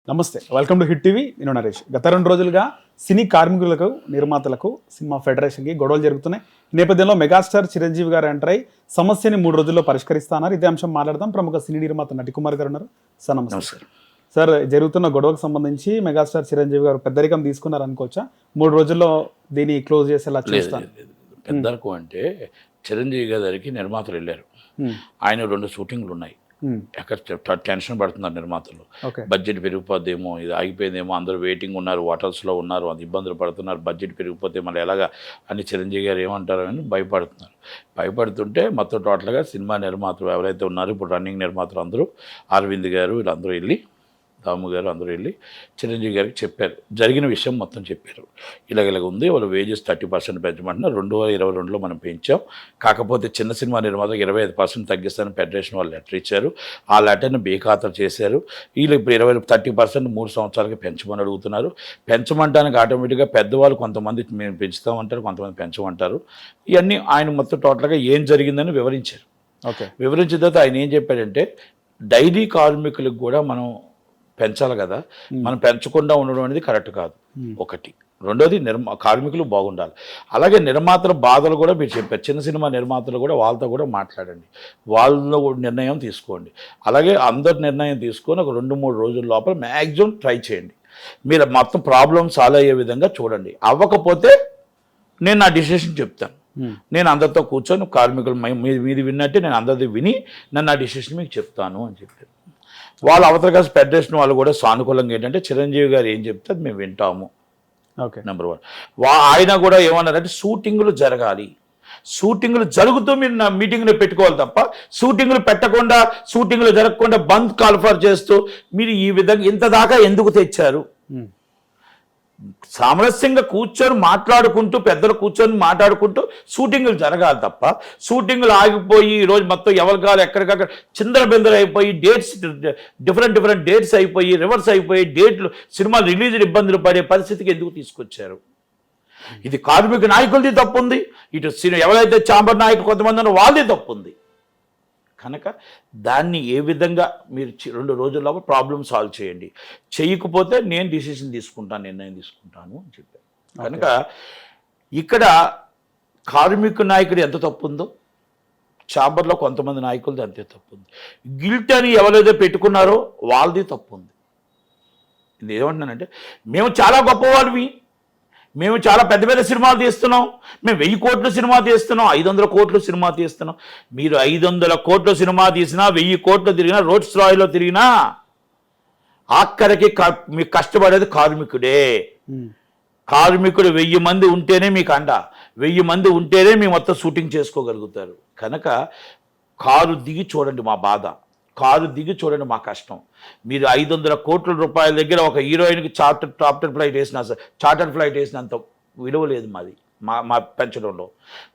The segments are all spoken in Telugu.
నమస్తే, వెల్కమ్ టు హిట్ టీవీ. నేను నరేష్. గత 2 రోజులుగా సినీ కార్మికులకు, నిర్మాతలకు, సినిమా ఫెడరేషన్కి గొడవలు జరుగుతున్నాయి. ఈ నేపథ్యంలో మెగాస్టార్ చిరంజీవి గారు ఎంటర్ అయి సమస్యని 3 రోజుల్లో పరిష్కరిస్తున్నారు. ఇదే అంశం మాట్లాడదాం. ప్రముఖ సినీ నిర్మాత నటికుమార్ గారు ఉన్నారు. సార్ నమస్తే. సార్, జరుగుతున్న గొడవకు సంబంధించి మెగాస్టార్ చిరంజీవి గారు పెద్దరికం తీసుకున్నారు అనుకోవచ్చా? 3 రోజుల్లో దీన్ని క్లోజ్ చేసేలా చూస్తాను. పెద్దరికం అంటే చిరంజీవి గారికి నిర్మాతలు వెళ్ళారు. ఆయన 2 షూటింగ్లు ఉన్నాయి. ఎక్కడ టెన్షన్ పడుతున్నారు నిర్మాతలు. బడ్జెట్ పెరిగిపోద్దేమో, ఇది ఆగిపోయిందేమో, అందరూ వెయిటింగ్ ఉన్నారు, హోటల్స్లో ఉన్నారు, అది ఇబ్బందులు పడుతున్నారు, బడ్జెట్ పెరిగిపోతే మళ్ళీ ఎలాగా అని చిరంజీవి గారు ఏమంటారు అని భయపడుతుంటే మొత్తం టోటల్గా సినిమా నిర్మాతలు ఎవరైతే ఉన్నారో ఇప్పుడు రన్నింగ్ నిర్మాతలు అందరూ, అరవింద్ గారు వీళ్ళందరూ వెళ్ళి, దాము గారు అందరూ వెళ్ళి చిరంజీవి గారికి చెప్పారు. జరిగిన విషయం మొత్తం చెప్పారు. ఇలాగ ఉంది, వాళ్ళు వేజెస్ 30% పెంచమంటున్నారు. 2022లో మనం పెంచాం. కాకపోతే చిన్న సినిమా నిర్మాతకు 25% తగ్గిస్తానని ఫెడరేషన్ వాళ్ళు లెటర్ ఇచ్చారు. ఆ లెటర్ని బేఖాతరు చేశారు. వీళ్ళు ఇప్పుడు 30% 3 సంవత్సరాలకి పెంచమని అడుగుతున్నారు. పెంచమంటానికి ఆటోమేటిక్గా పెద్దవాళ్ళు కొంతమంది మేము పెంచుతామంటారు, కొంతమంది పెంచమంటారు. ఇవన్నీ ఆయన మొత్తం టోటల్గా ఏం జరిగిందని వివరించారు. వివరించిన తర్వాత ఆయన ఏం చెప్పాడంటే, డైలీ కార్మికులకు కూడా మనం పెంచాలి కదా, మనం పెంచకుండా ఉండడం అనేది కరెక్ట్ కాదు. ఒకటి. రెండోది కార్మికులు బాగుండాలి. అలాగే నిర్మాతల బాధలు కూడా మీరు చెప్పారు. చిన్న సినిమా నిర్మాతలు కూడా వాళ్ళతో కూడా మాట్లాడండి, వాళ్ళలో కూడా నిర్ణయం తీసుకోండి. అలాగే అందరు నిర్ణయం తీసుకొని ఒక 2-3 రోజుల లోపల మ్యాక్సిమం ట్రై చేయండి. మీరు మొత్తం ప్రాబ్లమ్ సాల్వ్ అయ్యే విధంగా చూడండి. అవ్వకపోతే నేను నా డిసిషన్ చెప్తాను. నేను అందరితో కూర్చొని కార్మికులు మీది విన్నట్టే నేను అందరిది విని నేను నా డిసిషన్ మీకు చెప్తాను అని చెప్పారు. వాళ్ళ అవతల ఫెడరేషన్ వాళ్ళు కూడా సానుకూలంగా ఏంటంటే చిరంజీవి గారు ఏం చెప్తే అది మేము వింటాము. నెంబర్ 1. ఆయన కూడా ఏమన్నారంటే షూటింగ్లు జరగాలి, షూటింగ్లు జరుగుతూ మీరు నా మీటింగ్లో పెట్టుకోవాలి తప్ప షూటింగ్లు పెట్టకుండా, షూటింగ్లు జరగకుండా బంద్ కాల్ఫర్ చేస్తూ మీరు ఈ విధంగా ఇంత దాకా ఎందుకు తెచ్చారు? సామరస్యంగా కూర్చొని మాట్లాడుకుంటూ, పెద్దలు కూర్చొని మాట్లాడుకుంటూ షూటింగ్లు జరగాలి తప్ప షూటింగ్లు ఆగిపోయి ఈరోజు మొత్తం ఎవరి కాదు ఎక్కడికక్కడ చిందరబిందర అయిపోయి, డేట్స్ డిఫరెంట్ డేట్స్ అయిపోయి, రివర్స్ అయిపోయి, డేట్లు సినిమాలు రిలీజ్ ఇబ్బందులు పడే పరిస్థితికి ఎందుకు తీసుకొచ్చారు? ఇది కార్మిక నాయకులది తప్పు ఉంది, ఇటు ఎవరైతే చాంబర్ నాయకులు కొంతమంది ఉన్నారో వాళ్ళది తప్పు ఉంది. కనుక దాన్ని ఏ విధంగా మీరు 2 రోజుల్లో ప్రాబ్లం సాల్వ్ చేయండి. చేయకపోతే నేను డిసిషన్ తీసుకుంటాను, నిర్ణయం తీసుకుంటాను అని చెప్పాను. కనుక ఇక్కడ కార్మిక నాయకుడు ఎంత తప్పు ఉందో, చాంబర్లో కొంతమంది నాయకులది అంతే తప్పు ఉంది. గిల్ట్ అని ఎవరైతే పెట్టుకున్నారో వాళ్ళది తప్పు ఉంది. ఇది ఏమంటున్నానంటే, మేము చాలా గొప్పవాళ్ళవి, మేము చాలా పెద్ద సినిమాలు తీస్తున్నాం, మేము 1000 కోట్ల సినిమా తీస్తున్నాం, 500 కోట్ల సినిమా తీస్తున్నాం. మీరు 500 కోట్ల సినిమా తీసినా, 1000 కోట్లు తిరిగినా, రోడ్స్ రాయిలో తిరిగినా ఆఖరికి మీకు కష్టపడేది కార్మికుడే. కార్మికుడు 1000 మంది ఉంటేనే మీకు అండ, 1000 మంది ఉంటేనే మీ మొత్తం షూటింగ్ చేసుకోగలుగుతారు. కనుక కారు దిగి చూడండి మా బాధ, కారు దిగి చూడండి మా కష్టం. మీరు 500 కోట్ల రూపాయల దగ్గర ఒక హీరోయిన్కి చార్టర్డ్ ఫ్లైట్ వేసినంత విలువ లేదు మా పెంచడంలో.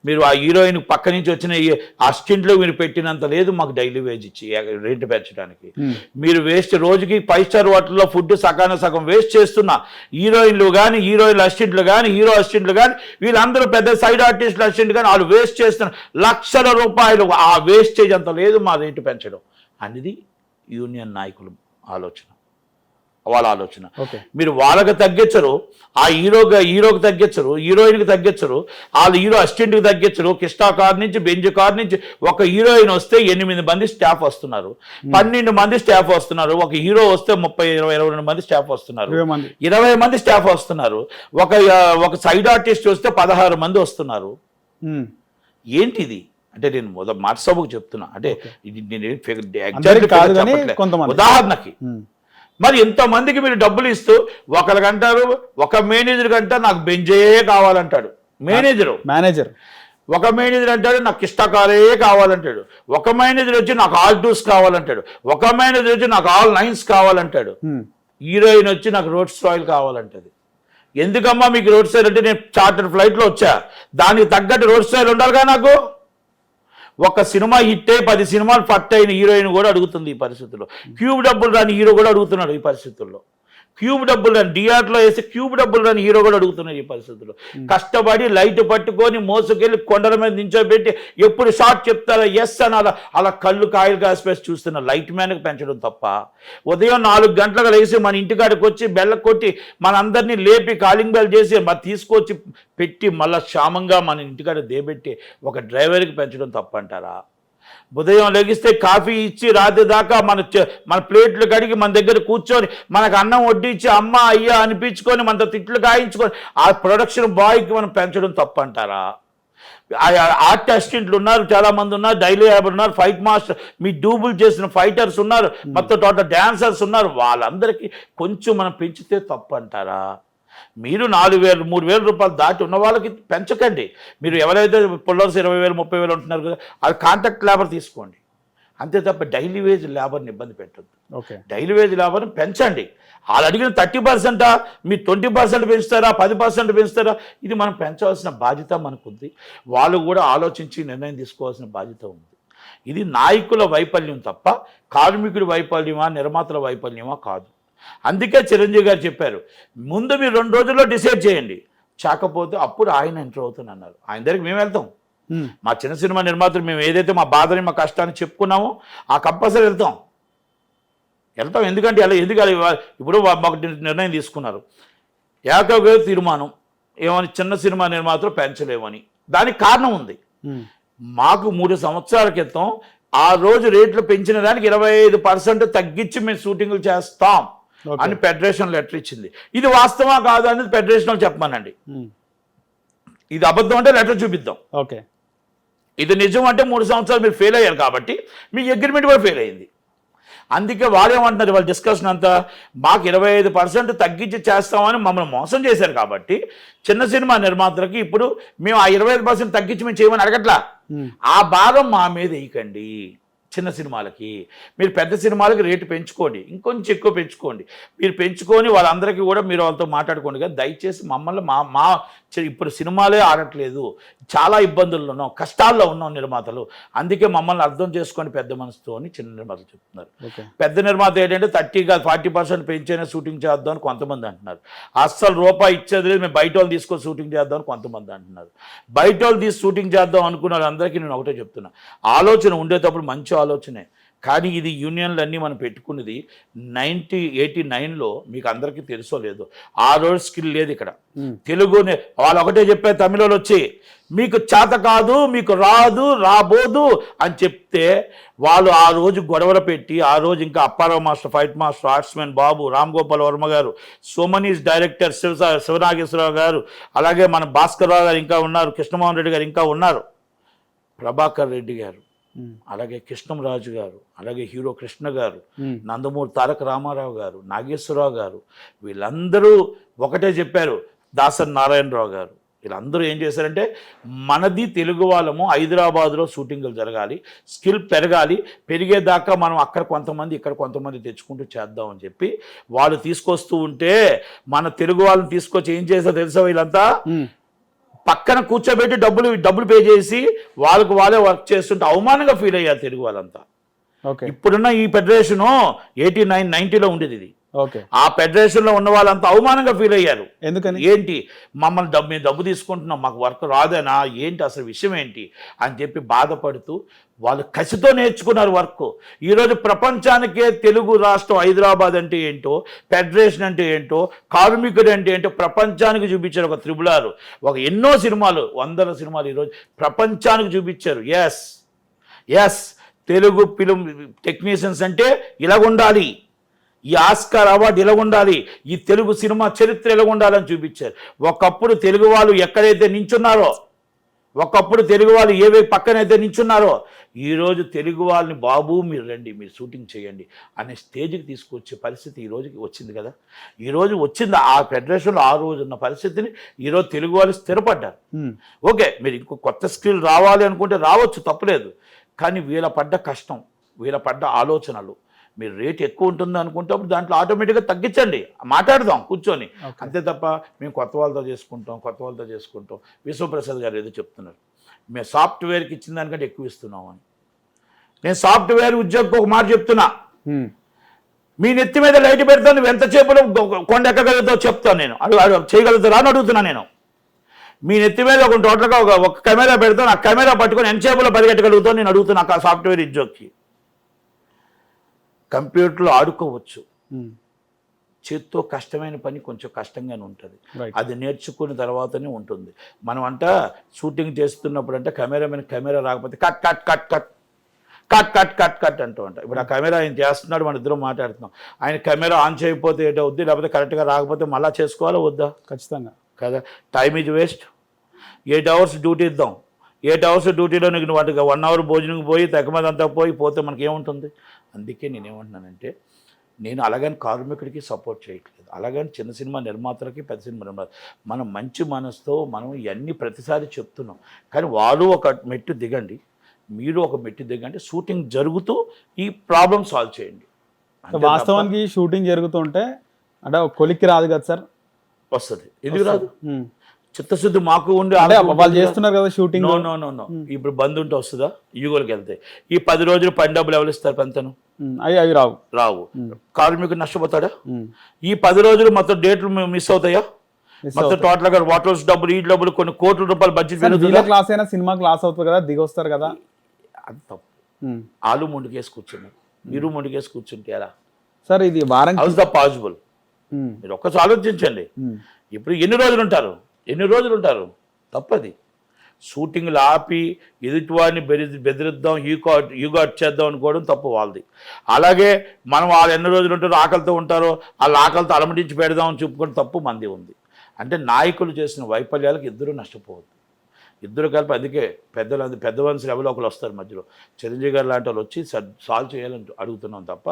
మీరు ఆ హీరోయిన్ పక్క నుంచి వచ్చిన అసిస్టెంట్లో మీరు పెట్టినంత లేదు మాకు డైలీ వేజ్ ఇచ్చి రేటు పెంచడానికి. మీరు వేస్ట్ రోజుకి 5 స్టార్ హోటల్లో ఫుడ్ సగం వేస్ట్ చేస్తున్న హీరోయిన్లు కానీ, హీరోయిన్ల అసిస్టెంట్లు కానీ, హీరో అసిస్టెంట్లు కానీ, వీళ్ళందరూ పెద్ద సైడ్ ఆర్టిస్టుల అసిస్టెంట్ కానీ వాళ్ళు వేస్ట్ చేస్తున్న లక్షల రూపాయలు. ఆ వేస్టేజ్ అంత లేదు మా రేటు పెంచడం అనేది యూనియన్ నాయకులు ఆలోచన, వాళ్ళ ఆలోచన. మీరు వాళ్ళకి తగ్గించరు, ఆ హీరోకి తగ్గించరు, హీరోయిన్కి తగ్గించరు, వాళ్ళు హీరో అసిస్టెంట్కి తగ్గించరు. కిస్టా కార్ నుంచి, బెంజ్ కార్ నుంచి ఒక హీరోయిన్ వస్తే 8 మంది స్టాఫ్ వస్తున్నారు, 12 మంది స్టాఫ్ వస్తున్నారు. ఒక హీరో వస్తే 30-22 మంది స్టాఫ్ వస్తున్నారు, 20 మంది స్టాఫ్ వస్తున్నారు. ఒక సైడ్ ఆర్టిస్ట్ వస్తే 16 మంది వస్తున్నారు. ఏంటిది అంటే నేను వాట్సాప్కు చెప్తున్నా, అంటే ఉదాహరణకి. మరి ఎంతమందికి మీరు డబ్బులు ఇస్తూ ఒకరికి అంటారు, ఒక మేనేజర్ కంటే నాకు బెంజే కావాలంటాడు మేనేజర్, ఒక మేనేజర్ అంటాడు నాకు కిస్టాకారే కావాలంటాడు, ఒక మేనేజర్ వచ్చి నాకు ఆల్ టూస్ కావాలంటాడు, ఒక మేనేజర్ వచ్చి నాకు ఆల్ 9s కావాలంటాడు, హీరోయిన్ వచ్చి నాకు రోడ్స్ రాయల్ కావాలంటది. ఎందుకమ్మా మీకు రోడ్స్ రాయల్ అంటే నేను చార్టర్ ఫ్లైట్లో వచ్చా, దానికి తగ్గట్టు రోడ్స్ రాయల్ ఉండాలిగా నాకు. ఒక సినిమా హిట్ అయి 10 సినిమాలు ఫట్ అయిన హీరోయిన్ కూడా అడుగుతుంది ఈ పరిస్థితుల్లో. క్యూబ్ డబ్బులు రాని హీరో కూడా అడుగుతున్నాడు ఈ పరిస్థితుల్లో. క్యూబ్ డబ్బులు రాని డిఆర్లో వేసి క్యూబ్ డబ్బులు రాని హీరో కూడా అడుగుతున్నారు ఈ పరిస్థితుల్లో. కష్టపడి లైట్ పట్టుకొని మోసుకెళ్ళి కొండల మీద నించోబెట్టి ఎప్పుడు షార్ట్ చెప్తారా ఎస్ అని అలా కళ్ళు కాయలు కాసిపేసి చూస్తున్న లైట్ మ్యాన్కి పెంచడం తప్ప, ఉదయం 4 గంటలకు లేచి మన ఇంటికాడికి వచ్చి బెల్ల కొట్టి మనందరినీ లేపి కాలింగ్ బెల్ చేసి మరి తీసుకొచ్చి పెట్టి మళ్ళీ క్షామంగా మన ఇంటికాడ దేబెట్టి ఒక డ్రైవర్కి పెంచడం తప్పంటారా? ఉదయం లెగిస్తే కాఫీ ఇచ్చి రాత్రి దాకా మన ప్లేట్లు కడిగి మన దగ్గర కూర్చొని మనకు అన్నం వడ్డించి అమ్మ అయ్యా అనిపించుకొని మనతో తిట్లు కాయించుకొని ఆ ప్రొడక్షన్ బాయ్కి మనం పెంచడం తప్పంటారా? ఆర్ట్ అసిస్టెంట్లు ఉన్నారు, చాలా మంది ఉన్నారు, డైలీ లేబర్ ఉన్నారు, ఫైట్ మాస్టర్, మీ డూబుల్ చేసిన ఫైటర్స్ ఉన్నారు, మొత్తం టోటల్ డాన్సర్స్ ఉన్నారు, వాళ్ళందరికీ కొంచెం మనం పెంచితే తప్పంటారా? మీరు 4,000 3,000 రూపాయలు దాటి ఉన్న వాళ్ళకి పెంచకండి. మీరు ఎవరైతే పుల్లర్స్ 20,000 30,000 ఉంటున్నారు కదా, అది కాంట్రాక్ట్ లేబర్ తీసుకోండి, అంతే తప్ప డైలీ వేజ్ లేబర్ని ఇబ్బంది పెట్టద్దు. డైలీ వేజ్ లేబర్ని పెంచండి. వాళ్ళు అడిగిన 30% మీరు 20% పెంచుతారా, 10% పెంచుతారా? ఇది మనం పెంచవలసిన బాధ్యత మనకుంది. వాళ్ళు కూడా ఆలోచించి నిర్ణయం తీసుకోవాల్సిన బాధ్యత ఉంది. ఇది నాయకుల వైఫల్యం తప్ప కార్మికుడి వైఫల్యమా నిర్మాతల వైఫల్యమా కాదు. అందుకే చిరంజీవి గారు చెప్పారు, ముందు మీరు 2 రోజుల్లో డిసైడ్ చేయండి, చాకపోతే అప్పుడు ఆయన ఎంటర్ అవుతానన్నారు. ఆయన దగ్గరికి మేము వెళ్తాం. మా చిన్న సినిమా నిర్మాతలు మేము ఏదైతే మా బాధని మా కష్టాన్ని చెప్పుకున్నామో ఆ కంపల్సరీ వెళ్తాం. ఎందుకంటే ఎందుకంటే ఇప్పుడు మాకు నిర్ణయం తీసుకున్నారు, ఏకగ్రీవ తీర్మానం ఏమని చిన్న సినిమా నిర్మాతలు పెంచలేమని. దానికి కారణం ఉంది. మాకు 3 సంవత్సరాల క్రితం ఆ రోజు రేట్లు పెంచిన దానికి 25% తగ్గించి మేము షూటింగ్లు చేస్తాం అని ఫెడరేషన్ లెటర్ ఇచ్చింది. ఇది వాస్తవా కాదు అనేది ఫెడరేషన్ చెప్పమనండి. ఇది అబద్ధం అంటే లెటర్ చూపిద్దాం. ఇది నిజం అంటే 3 సంవత్సరాలు మీరు ఫెయిల్ అయ్యారు కాబట్టి మీ అగ్రిమెంట్ కూడా ఫెయిల్ అయింది. అందుకే వాళ్ళేమంటున్నారు, వాళ్ళ డిస్కషన్ అంతా మాకు 25% తగ్గించి చేస్తామని మమ్మల్ని మోసం చేశారు కాబట్టి చిన్న సినిమా నిర్మాతలకి ఇప్పుడు మేము ఆ 25% తగ్గించి మేము చేయమని అడగట్లా. ఆ భాగం మా మీద వేయకండి. చిన్న సినిమాలకి మీరు పెద్ద సినిమాలకి రేటు పెంచుకోండి, ఇంకొంచెం ఎక్కువ పెంచుకోండి. మీరు పెంచుకొని వాళ్ళందరికీ కూడా మీరు వాళ్ళతో మాట్లాడుకోండి. కదా దయచేసి మమ్మల్ని మా ఇప్పుడు సినిమాలే ఆడట్లేదు, చాలా ఇబ్బందుల్లో ఉన్నాం, కష్టాల్లో ఉన్నాం నిర్మాతలు, అందుకే మమ్మల్ని అర్థం చేసుకొని పెద్ద మనసుతో అని చిన్న నిర్మాతలు చెప్తున్నారు. పెద్ద నిర్మాత ఏంటంటే 40% పెంచైనా షూటింగ్ చేద్దాం అని కొంతమంది అంటున్నారు. అస్సలు రూపాయి ఇచ్చేది లేదు, మేము బయట వాళ్ళు తీసుకొని షూటింగ్ చేద్దాం అని కొంతమంది అంటున్నారు. బయట వాళ్ళు తీసి షూటింగ్ చేద్దాం అనుకున్న వాళ్ళందరికీ నేను ఒకటే చెప్తున్నా, ఆలోచన ఉండేటప్పుడు మంచి ఆలోచనే, కానీ ఇది యూనియన్లు అన్నీ మనం పెట్టుకున్నది 89లో మీకు అందరికీ తెలుసో లేదో, ఆ రోజు స్కిల్ లేదు ఇక్కడ. తెలుగునే వాళ్ళు ఒకటే చెప్పారు, తమిళలో వచ్చి మీకు చేత కాదు, మీకు రాదు, రాబోదు అని చెప్తే వాళ్ళు ఆ రోజు గొడవలు పెట్టి, ఆ రోజు ఇంకా అప్పారావు మాస్టర్, ఫైట్ మాస్టర్, ఆర్ట్స్మెన్ బాబు, రామ్ గోపాల్ వర్మ గారు, సోమనీస్ డైరెక్టర్ శివనాగేశ్వరరావు గారు, అలాగే మన భాస్కర్ రావు గారు ఇంకా ఉన్నారు, కృష్ణమోహన్ రెడ్డి గారు ఇంకా ఉన్నారు, ప్రభాకర్ రెడ్డి గారు, అలాగే కృష్ణంరాజు గారు, అలాగే హీరో కృష్ణ గారు, నందమూరి తారక రామారావు గారు, నాగేశ్వరరావు గారు, వీళ్ళందరూ ఒకటే చెప్పారు. దాసరి నారాయణరావు గారు, వీళ్ళందరూ ఏం చేశారంటే మనది తెలుగు వాళ్ళము హైదరాబాద్లో షూటింగ్లు జరగాలి, స్కిల్ పెరగాలి, పెరిగేదాకా మనం అక్కడ కొంతమంది ఇక్కడ కొంతమంది తెచ్చుకుంటూ చేద్దామని చెప్పి వాళ్ళు తీసుకొస్తూ ఉంటే మన తెలుగు వాళ్ళని తీసుకొచ్చి ఏం చేస్తారో తెలుసా, వీళ్ళంతా పక్కన కూర్చోబెట్టి డబ్బులు పే చేసి వాళ్ళే వర్క్ చేస్తుంటే అవమానంగా ఫీల్ అయ్యారు తెలుగు వాళ్ళంతా. ఇప్పుడున్న ఈ ఫెడరేషను 89 90లో ఉండేది ఇది. ఆ ఫెడరేషన్ లో ఉన్న వాళ్ళంతా అవమానంగా ఫీల్ అయ్యారు. ఎందుకని? ఏంటి మమ్మల్ని మేము డబ్బు తీసుకుంటున్నాం, మాకు వర్క్ రాదేనా, ఏంటి అసలు విషయం ఏంటి అని చెప్పి బాధపడుతూ వాళ్ళు కసితో నేర్చుకున్నారు వర్క్. ఈరోజు ప్రపంచానికే తెలుగు రాష్ట్రం హైదరాబాద్ అంటే ఏంటో, ఫెడరేషన్ అంటే ఏంటో, కార్మికుడు అంటే ఏంటో ప్రపంచానికి చూపించారు. ఒక త్రిబులారు, ఒక ఎన్నో సినిమాలు, 100 సినిమాలు ఈరోజు ప్రపంచానికి చూపించారు. ఎస్ తెలుగు ఫిలిం టెక్నీషియన్స్ అంటే ఇలాగుండాలి, ఈ ఆస్కార్ అవార్డు ఇలా ఉండాలి, ఈ తెలుగు సినిమా చరిత్ర ఇలా ఉండాలని చూపించారు. ఒకప్పుడు తెలుగు వాళ్ళు ఎక్కడైతే నించున్నారో, ఒకప్పుడు తెలుగు వాళ్ళు ఏవే పక్కనైతే నించున్నారో, ఈరోజు తెలుగు వాళ్ళని బాబు మీరు రండి, మీరు షూటింగ్ చేయండి అనే స్టేజ్కి తీసుకొచ్చే పరిస్థితి ఈ రోజుకి వచ్చింది కదా. ఈరోజు వచ్చింది ఆ ఫెడరేషన్లో ఆ రోజు ఉన్న పరిస్థితిని ఈరోజు తెలుగు వాళ్ళు స్థిరపడ్డారు. ఓకే, మీరు ఇంకో కొత్త స్కిల్ రావాలి అనుకుంటే రావచ్చు, తప్పులేదు. కానీ వీళ్ళ పడ్డ కష్టం, వీళ్ళ పడ్డ ఆలోచనలు, మీరు రేట్ ఎక్కువ ఉంటుంది అనుకుంటే అప్పుడు దాంట్లో ఆటోమేటిక్గా తగ్గించండి, మాట్లాడదాం కూర్చొని, అంతే తప్ప మేము కొత్త వాళ్ళతో చేసుకుంటాం. విశ్వప్రసాద్ గారు ఏదో చెప్తున్నారు, మేము సాఫ్ట్వేర్కి ఇచ్చిన దానికంటే ఎక్కువ ఇస్తున్నాం అని. నేను సాఫ్ట్వేర్ ఉద్యోగికి ఒక మాట చెప్తున్నా, మీ నెత్తి మీద లైట్ పెడతాను, నువ్వు ఎంతసేపులో కొండ ఎక్కగలుగుతావు చెప్తాను నేను. చేయగలుగుతారా అని అడుగుతున్నా నేను. మీ నెత్తి మీద ఒక టోటల్గా ఒక కెమెరా పెడతాను, ఆ కెమెరా పట్టుకొని ఎంతసేపులో పరిగెట్టగలుగుతావు నేను అడుగుతున్నా. ఆ సాఫ్ట్వేర్ ఉద్యోగికి కంప్యూటర్లో ఆడుకోవచ్చు, చేత్తో కష్టమైన పని కొంచెం కష్టంగానే ఉంటుంది. అది నేర్చుకున్న తర్వాతనే ఉంటుంది. మనం అంట షూటింగ్ చేస్తున్నప్పుడు అంటే కెమెరా రాకపోతే cut cut cut cut cut cut cut cut అంటూ ఉంటాం. ఇప్పుడు ఆ కెమెరా ఆయన చేస్తున్నాడు, మన ఇద్దరం మాట్లాడుతున్నాం. ఆయన కెమెరా ఆన్ చేయకపోతే ఏటవుద్ది, లేకపోతే కరెక్ట్గా రాకపోతే మళ్ళీ చేసుకోవాలా వద్దా? ఖచ్చితంగా కదా. Time is waste. 8 hours duty ఇద్దాం. 8 hours డ్యూటీలో నీకు వాటికి 1 hour భోజనం పోయి తెగమదంతా పోతే మనకి ఏముంటుంది? అందుకే నేనేమంటున్నానంటే, నేను అలాగని కార్మికుడికి సపోర్ట్ చేయట్లేదు, అలాగని చిన్న సినిమా నిర్మాతలకి పెద్ద సినిమా నిర్మాత మనం మంచి మనసుతో మనం ఇవన్నీ ప్రతిసారి చెప్తున్నాం. కానీ వాళ్ళు ఒక మెట్టు దిగండి, మీరు ఒక మెట్టు దిగండి, షూటింగ్ జరుగుతూ ఈ ప్రాబ్లం సాల్వ్ చేయండి. వాస్తవానికి షూటింగ్ జరుగుతుంటే అంటే కొలిక్కి రాదు కదా సార్? వస్తుంది. ఎందుకు రాదు? చిత్తశుద్ధి మాకు ఉండి వాళ్ళు చేస్తున్నారు కదా షూటింగ్. నో. ఇప్పుడు బంద్ ఉంటే వస్తుందా? యుగోలకి వెళ్తాయి. ఈ 10 రోజులు పని డబ్బులు ఎవరు ఇస్తారు? పెంతను అవి రావు. కార్మికుడు నష్టపోతాడా? ఈ 10 రోజులు మొత్తం డేట్లు మిస్ అవుతాయా? మొత్తం టోటల్ గా వాటర్స్ డబ్బులు, ఈ డబ్బులు కొన్ని కోట్ల రూపాయలు బడ్జెట్ క్లాస్ అయినా సినిమా క్లాస్ అవుతుంది కదా, దిగొస్తారు కదా. అది తప్పు. ఆలు ముందుకేసి కూర్చున్నారు, మీరు ముందుకేసి కూర్చుంటే ఎలా సార్? ఇది వారం హౌస్ ద పాసిబుల్. మీరు ఒక్కసారి ఆలోచించండి. ఇప్పుడు ఎన్ని రోజులు ఉంటారు? తప్పది. షూటింగ్లు ఆపి ఎదుటివాడిని బెదిరిద్దాం, యూగాట్ చేద్దాం అనుకోవడం తప్పు వాళ్ళది. అలాగే మనం వాళ్ళు ఎన్ని రోజులు ఉంటారో ఆకలితో ఉంటారో వాళ్ళ ఆకలితో అలమటించి పెడదాం అని చెప్పుకోవడం తప్పు మంది ఉంది. అంటే నాయకులు చేసిన వైఫల్యాలకు ఇద్దరు నష్టపోవద్దు, ఇద్దరు కలిపి. అందుకే పెద్ద మనుషులు ఎవరో ఒకరు వస్తారు మధ్యలో. చిరంజీవి గారు లాంటి వాళ్ళు వచ్చి సాల్వ్ చేయాలని అడుగుతున్నాం తప్ప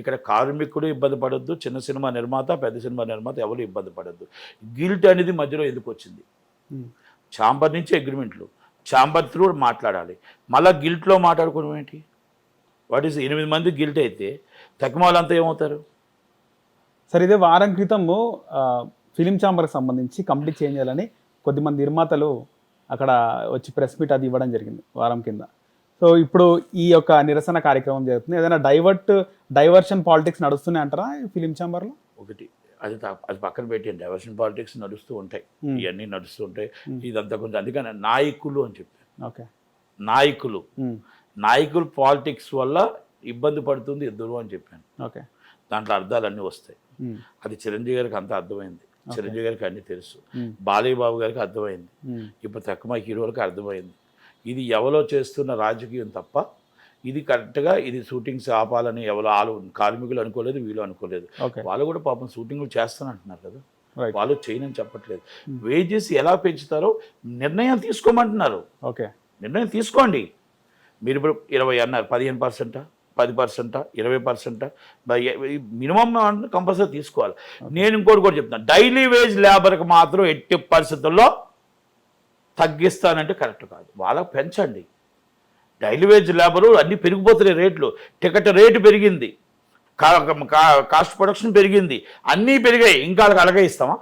ఇక్కడ కార్మికుడు ఇబ్బంది పడద్దు, చిన్న సినిమా నిర్మాత పెద్ద సినిమా నిర్మాత ఎవరు ఇబ్బంది పడద్దు. గిల్ట్ అనేది మధ్యలో ఎందుకు వచ్చింది? ఛాంబర్ నుంచి అగ్రిమెంట్లు, ఛాంబర్ త్రూ మాట్లాడాలి. మళ్ళీ గిల్ట్లో మాట్లాడుకోవడం ఏంటి? వాట్ ఈస్ 8 మంది గిల్ట్ అయితే తక్కువలంతా ఏమవుతారు? సరే, ఇదే వారం క్రితము ఫిలిం ఛాంబర్కి సంబంధించి కంప్లీట్ చేంజ్ చేయాలని కొద్దిమంది నిర్మాతలు అక్కడ వచ్చి ప్రెస్ మీట్ అది ఇవ్వడం జరిగింది వారం కింద. సో ఇప్పుడు ఈ యొక్క నిరసన కార్యక్రమం జరుగుతుంది. ఏదైనా డైవర్షన్ పాలిటిక్స్ నడుస్తున్నాయి అంటారా ఫిలిం ఛాంబర్లో? ఒకటి అది పక్కన పెట్టి డైవర్షన్ పాలిటిక్స్ నడుస్తూ ఉంటాయి, ఇవన్నీ నడుస్తూ ఉంటాయి. ఇదంతా కొంచెం అందుకని నాయకులు అని చెప్పాను. ఓకే, నాయకులు పాలిటిక్స్ వల్ల ఇబ్బంది పడుతుంది ఇద్దరు అని చెప్పాను. ఓకే, దాంట్లో అర్థాలన్నీ వస్తాయి. అది చిరంజీవి గారికి అంతా అర్థమైంది, చిరంజీవి గారికి అన్నీ తెలుసు, బాలయ్య బాబు గారికి అర్థమైంది, ఇప్పుడు తక్కువ హీరోలకు అర్థమైంది. ఇది ఎవరో చేస్తున్న రాజకీయం తప్ప ఇది కరెక్ట్గా ఇది షూటింగ్స్ ఆపాలని ఎవరు కార్మికులు అనుకోలేదు, వీళ్ళు అనుకోలేదు. వాళ్ళు కూడా పాపం షూటింగ్లు చేస్తానంటున్నారు కదా, వాళ్ళు చేయనని చెప్పట్లేదు. వేజెస్ ఎలా పెంచుతారో నిర్ణయం తీసుకోమంటున్నారు. ఓకే, నిర్ణయం తీసుకోండి. మీరు ఇప్పుడు 20 అన్నారు, 15%, 10%, 20%, మినిమం కంపల్సరీ తీసుకోవాలి. నేను ఇంకోటి కూడా చెప్తాను, డైలీ వేజ్ లేబర్కి మాత్రం ఎట్టి పరిస్థితుల్లో తగ్గిస్తానంటే కరెక్ట్ కాదు. వాళ్ళకి పెంచండి. డైలీ వేజ్ లేబరు అన్నీ పెరిగిపోతున్నాయి రేట్లు. టికెట్ రేటు పెరిగింది, కాస్ట్ ప్రొడక్షన్ పెరిగింది, అన్నీ పెరిగాయి. ఇంకా వాళ్ళకి అలాగే ఇస్తామా?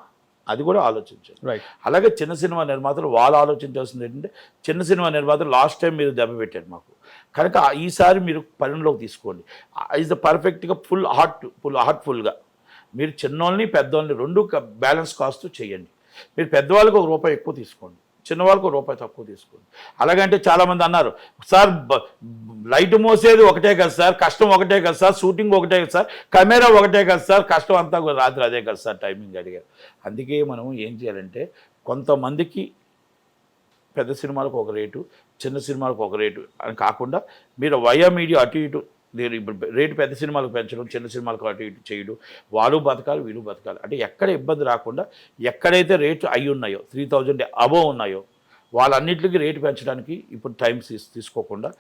అది కూడా ఆలోచించండి. అలాగే చిన్న సినిమా నిర్మాతలు వాళ్ళు ఆలోచించాల్సింది ఏంటంటే, చిన్న సినిమా నిర్మాతలు లాస్ట్ టైం మీరు దెబ్బ పెట్టారు మాకు, కనుక ఈసారి మీరు పరిణలోకి తీసుకోండి. ఈజ్ ద పర్ఫెక్ట్గా హార్ట్ఫుల్గా మీరు చిన్నోళ్ళని పెద్దోళ్ళని రెండు బ్యాలెన్స్ కాస్ట్ చేయండి. మీరు పెద్దవాళ్ళకి ₹1 ఎక్కువ తీసుకోండి, చిన్నవాళ్ళకు ₹1 తక్కువ తీసుకోండి. అలాగంటే చాలామంది అన్నారు, సార్ లైట్ మోసేది ఒకటే కదా సార్, కష్టం ఒకటే కదా సార్, షూటింగ్ ఒకటే కదా సార్, కెమెరా ఒకటే కదా సార్, కష్టం అంతా రాత్రి అదే కదా సార్, టైమింగ్ అడిగారు. అందుకే మనం ఏం చేయాలంటే, కొంతమందికి పెద్ద సినిమాలకు ఒక రేటు, చిన్న సినిమాలకు ఒక రేటు అని కాకుండా మీరు వయా మీడియా అటు ఇటు నేను ఇప్పుడు రేటు పెద్ద సినిమాలకు పెంచడం, చిన్న సినిమాలకు అటు ఇటు చేయడం, వాళ్ళు బతకాలి వీళ్ళు బతకాలి. అంటే ఎక్కడ ఇబ్బంది రాకుండా ఎక్కడైతే రేటు అయి ఉన్నాయో 3000 అబోవ్ ఉన్నాయో వాళ్ళన్నింటికి రేటు పెంచడానికి ఇప్పుడు టైం తీసుకోకుండా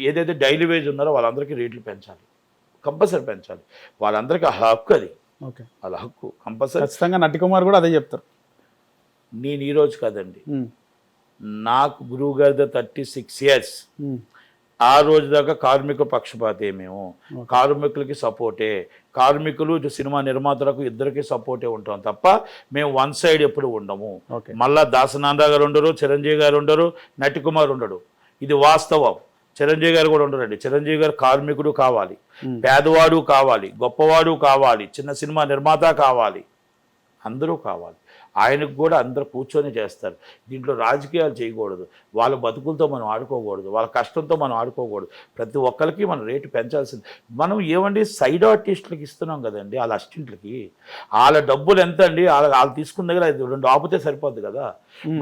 ఏదైతే డైలీ వేజ్ ఉన్నారో వాళ్ళందరికీ రేట్లు పెంచాలి, కంపల్సరీ పెంచాలి. వాళ్ళందరికీ హక్కు అది, వాళ్ళ హక్కు కంపల్సరీ. ఖచ్చితంగా నటికుమార్ కూడా అదే చెప్తారు. నేను ఈరోజు కాదండి, నాకు గురువు గారితో 36 years, ఆ రోజు దాకా కార్మిక పక్షపాతే మేము, కార్మికులకి సపోర్టే, కార్మికులు సినిమా నిర్మాతలకు ఇద్దరికి సపోర్టే ఉంటాం తప్ప మేము వన్ సైడ్ ఎప్పుడు ఉండము. మళ్ళా దాసనాంద గారు ఉండరు, చిరంజీవి గారు ఉండరు, నటికుమార్ ఉండడు. ఇది వాస్తవం. చిరంజీవి గారు కూడా ఉండరండి. చిరంజీవి గారు కార్మికుడు కావాలి, పేదవాడు కావాలి, గొప్పవాడు కావాలి, చిన్న సినిమా నిర్మాత కావాలి, అందరూ కావాలి. ఆయనకు కూడా అందరూ కూర్చొని చేస్తారు. దీంట్లో రాజకీయాలు చేయకూడదు, వాళ్ళ బతుకులతో మనం ఆడుకోకూడదు, వాళ్ళ కష్టంతో మనం ఆడుకోకూడదు. ప్రతి ఒక్కరికి మనం రేటు పెంచాల్సింది. మనం ఏమండి సైడ్ ఆర్టిస్టులకి ఇస్తున్నాం కదండి, వాళ్ళ అసిస్టెంట్లకి. వాళ్ళ డబ్బులు ఎంత అండి, వాళ్ళు తీసుకున్న దగ్గర 2 ఆపితే సరిపోద్ది కదా.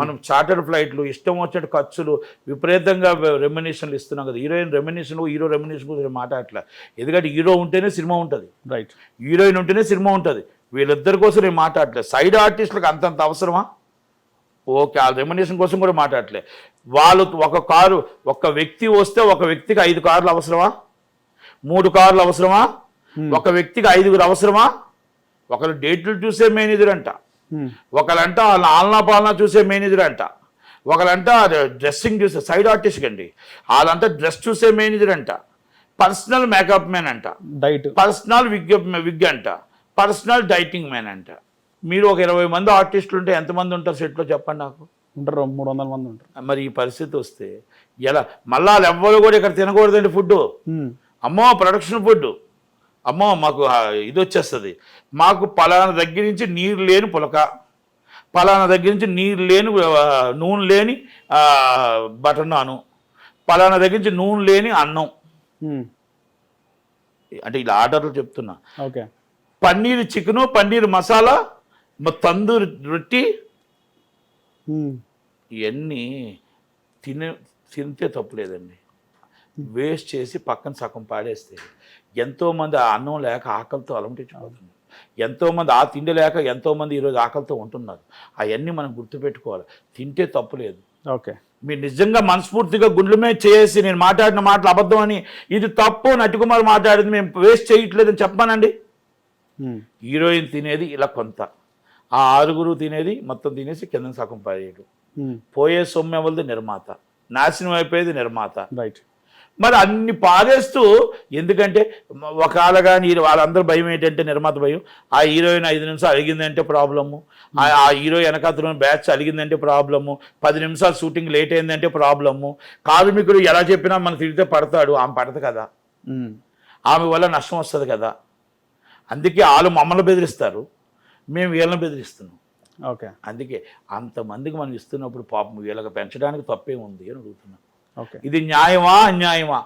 మనం చార్టర్డ్ ఫ్లైట్లు, ఇష్టం వచ్చినట్టు ఖర్చులు, విపరీతంగా రెమ్యునేషన్లు ఇస్తున్నాం కదా. హీరోయిన్ రెమ్యునేషన్, హీరో రెమ్యునేషన్ గురించి మాట్లాడట్లే. ఎందుకంటే హీరో ఉంటేనే సినిమా ఉంటుంది, రైట్, హీరోయిన్ ఉంటేనే సినిమా ఉంటుంది. వీళ్ళిద్దరి కోసం నేను మాట్లాడట్లేదు. సైడ్ ఆర్టిస్టులకు అంతంత అవసరమా? ఓకే, ఆ రెమ్యునేషన్ కోసం కూడా మాట్లాడట్లే. వాళ్ళు ఒక వ్యక్తి వస్తే ఒక వ్యక్తికి 5 కార్లు అవసరమా, 3 కార్లు అవసరమా, ఒక వ్యక్తికి 5 అవసరమా? ఒకరు డేట్లు చూసే మేనేజర్ అంట, ఒకరంట వాళ్ళ ఆలనా పాలనా చూసే మేనేజర్ అంట, ఒకరంట డ్రెస్సింగ్ చూసే సైడ్ ఆర్టిస్ట్ అండి, వాళ్ళంతా డ్రెస్ చూసే మేనేజర్ అంట, పర్సనల్ మేకప్ మ్యాన్ అంట, పర్సనల్ విగ్ అంట, పర్సనల్ డైటింగ్ మ్యాన్ అంట. మీరు ఒక 20 మంది ఆర్టిస్టులు ఉంటే ఎంతమంది ఉంటారు సెట్లో చెప్పండి నాకు? ఉంటారు, 300 మంది ఉంటారు. మరి ఈ పరిస్థితి వస్తే ఎలా? మళ్ళీ వాళ్ళు ఎవ్వరు కూడా ఇక్కడ తినకూడదండి ఫుడ్. అమ్మో ప్రొడక్షన్ ఫుడ్, అమ్మో మాకు ఇది వచ్చేస్తుంది, మాకు పలానా దగ్గర నుంచి నీరు లేని పులక, పలానా దగ్గర నుంచి నీరు లేని నూనె లేని బటర్ నాను, పలానా దగ్గర నుంచి నూనె లేని అన్నం. అంటే ఇలా ఆర్డర్లు చెప్తున్నా. ఓకే, పన్నీర్ చికెను, పన్నీర్ మసాలా, తందూరి రొట్టి, ఇవన్నీ తింటే తప్పులేదండి. వేస్ట్ చేసి పక్కన సగం పాడేస్తే ఎంతోమంది ఆ అన్నం లేక ఆకలితో అలమటించిపోతున్నారు, ఎంతోమంది ఆ తిండి లేక ఎంతోమంది ఈరోజు ఆకలితో ఉంటున్నారు. అవన్నీ మనం గుర్తుపెట్టుకోవాలి. తింటే తప్పులేదు. ఓకే, మీరు నిజంగా మనస్ఫూర్తిగా గుండెల మీద చేసి నేను మాట్లాడిన మాటలు అబద్ధం అని, ఇది తప్పు, నటికుమార్ మాట్లాడింది మేము వేస్ట్ చేయట్లేదని చెప్పానండి. హీరోయిన్ తినేది ఇలా కొంత, ఆ 6 తినేది మొత్తం తినేసి కింద సగం పారేయడం. పోయే సొమ్ము ఎవరిది? నిర్మాత. నాశనం అయిపోయేది నిర్మాత. రైట్. మరి అన్ని పారేస్తూ, ఎందుకంటే ఒకవేళ కానీ వాళ్ళందరూ భయం ఏంటంటే, నిర్మాత భయం, ఆ హీరోయిన్ 5 నిమిషాలు అడిగిందంటే ప్రాబ్లము, ఆ హీరో వెనకాతలో బ్యాచ్ అడిగిందంటే ప్రాబ్లము, 10 నిమిషాలు షూటింగ్ లేట్ అయిందంటే ప్రాబ్లము, కార్మికుడు ఎలా చెప్పినా మనం తిరిగితే పడతాడు, ఆమె పడదు కదా, ఆమె వల్ల నష్టం వస్తుంది కదా. అందుకే వాళ్ళు మమ్మల్ని బెదిరిస్తారు, మేము వీళ్ళని బెదిరిస్తున్నాం. ఓకే, అందుకే అంతమందికి మనం ఇస్తున్నప్పుడు పాపం వీళ్ళకి పెంచడానికి తప్పే ఉంది అని అడుగుతున్నాం. ఓకే, ఇది న్యాయమా అన్యాయమా?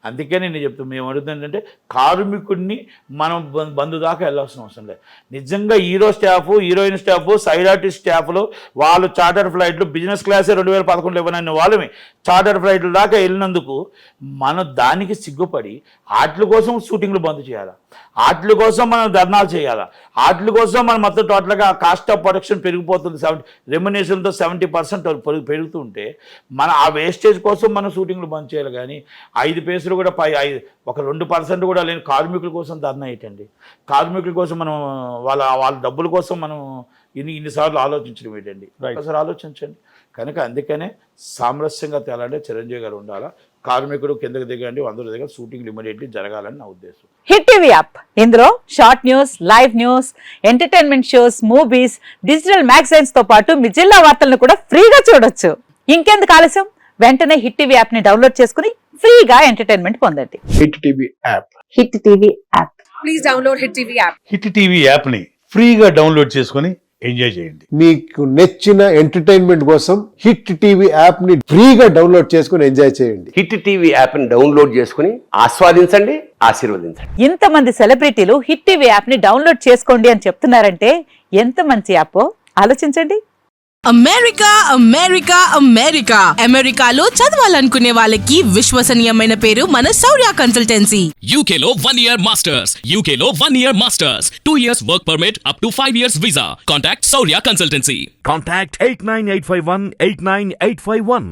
అందుకే నేను చెప్తాను, మేము అడుగుతుంది ఏంటంటే కార్మికుడిని మనం బంధు దాకా వెళ్ళాల్సిన అవసరం లేదు. నిజంగా hero staff, heroine staff, side artist స్టాఫ్లో వాళ్ళు చార్టర్ ఫ్లైట్లు బిజినెస్ క్లాసే 2011 ఇవ్వనని వాళ్ళని చార్టర్ ఫ్లైట్ల దాకా వెళ్ళినందుకు మనం దానికి సిగ్గుపడి వాటి కోసం షూటింగ్లు బంద్ చేయాలా, వాటి కోసం మనం ధర్నాలు చేయాలా, వాటి కోసం మనం మొత్తం టోటల్గా కాస్ట్ ఆఫ్ ప్రొడక్షన్ పెరిగిపోతుంది. రెమ్యునేషన్తో 70% పెరుగుతుంటే మన ఆ వేస్టేజ్ కోసం మనం షూటింగ్లు బంద్ చేయాలి. కానీ 5 పైసలు కూడా ఒక 2% కూడా లేని కార్మికుల కోసం ధర్నా ఏంటండి? కార్మికుల కోసం మనం వాళ్ళ డబ్బుల కోసం మనం ఇన్నిసార్లు ఆలోచించడం ఏంటండి? ఒకసారి ఆలోచించండి. కనుక అందుకనే సామరస్యంగా తేలాలంటే చిరంజీవి గారు ఉండాలా, కార్మికుడు కిందకి దిగండి, అందరూ దిగ, షూటింగ్ ఇమీడియట్లీ జరగాలని నా ఉద్దేశం. హిట్ టీవీ యాప్, ఇందులో short news, live news, entertainment shows, movies, digital magazines తో పాటు మీ జిల్లా వార్తలను కూడా ఫ్రీగా చూడొచ్చు. ఇంకెందుకు ఆలస్యం, వెంటనే హిట్ టీవీ యాప్ ని డౌన్లోడ్ చేసుకుని ఫ్రీగా ఎంటర్టైన్మెంట్ పొందండి. Hit TV app, hit TV app, please download hit TV app. Hit TV app ని ఫ్రీగా డౌన్లోడ్ చేసుకొని ఎంజాయ్ చేయండి. మీకు నచ్చిన ఎంటర్టైన్మెంట్ కోసం హిట్ టీవీ యాప్ ని ఫ్రీగా డౌన్లోడ్ చేసుకొని ఎంజాయ్ చేయండి. హిట్ టీవీ యాప్ ని డౌన్లోడ్ చేసుకుని ఆస్వాదించండి, ఆశీర్వదించండి. ఇంతమంది సెలబ్రిటీలు హిట్ టీవీ యాప్ ని డౌన్లోడ్ చేసుకోండి అని చెప్తున్నారంటే ఎంత మంచి యాప్ ఆలోచించండి. అమెరికా అమెరికా అమెరికా అమెరికాలో చదవాలనుకునే వాళ్ళకి విశ్వసనీయమైన పేరు మన శౌర్య కన్సల్టెన్సీ. UK లో 1 year masters, UK లో 1 year masters, 2 years work permit up to 5 years visa. Contact Shaurya Consultancy. Contact 89851 89851.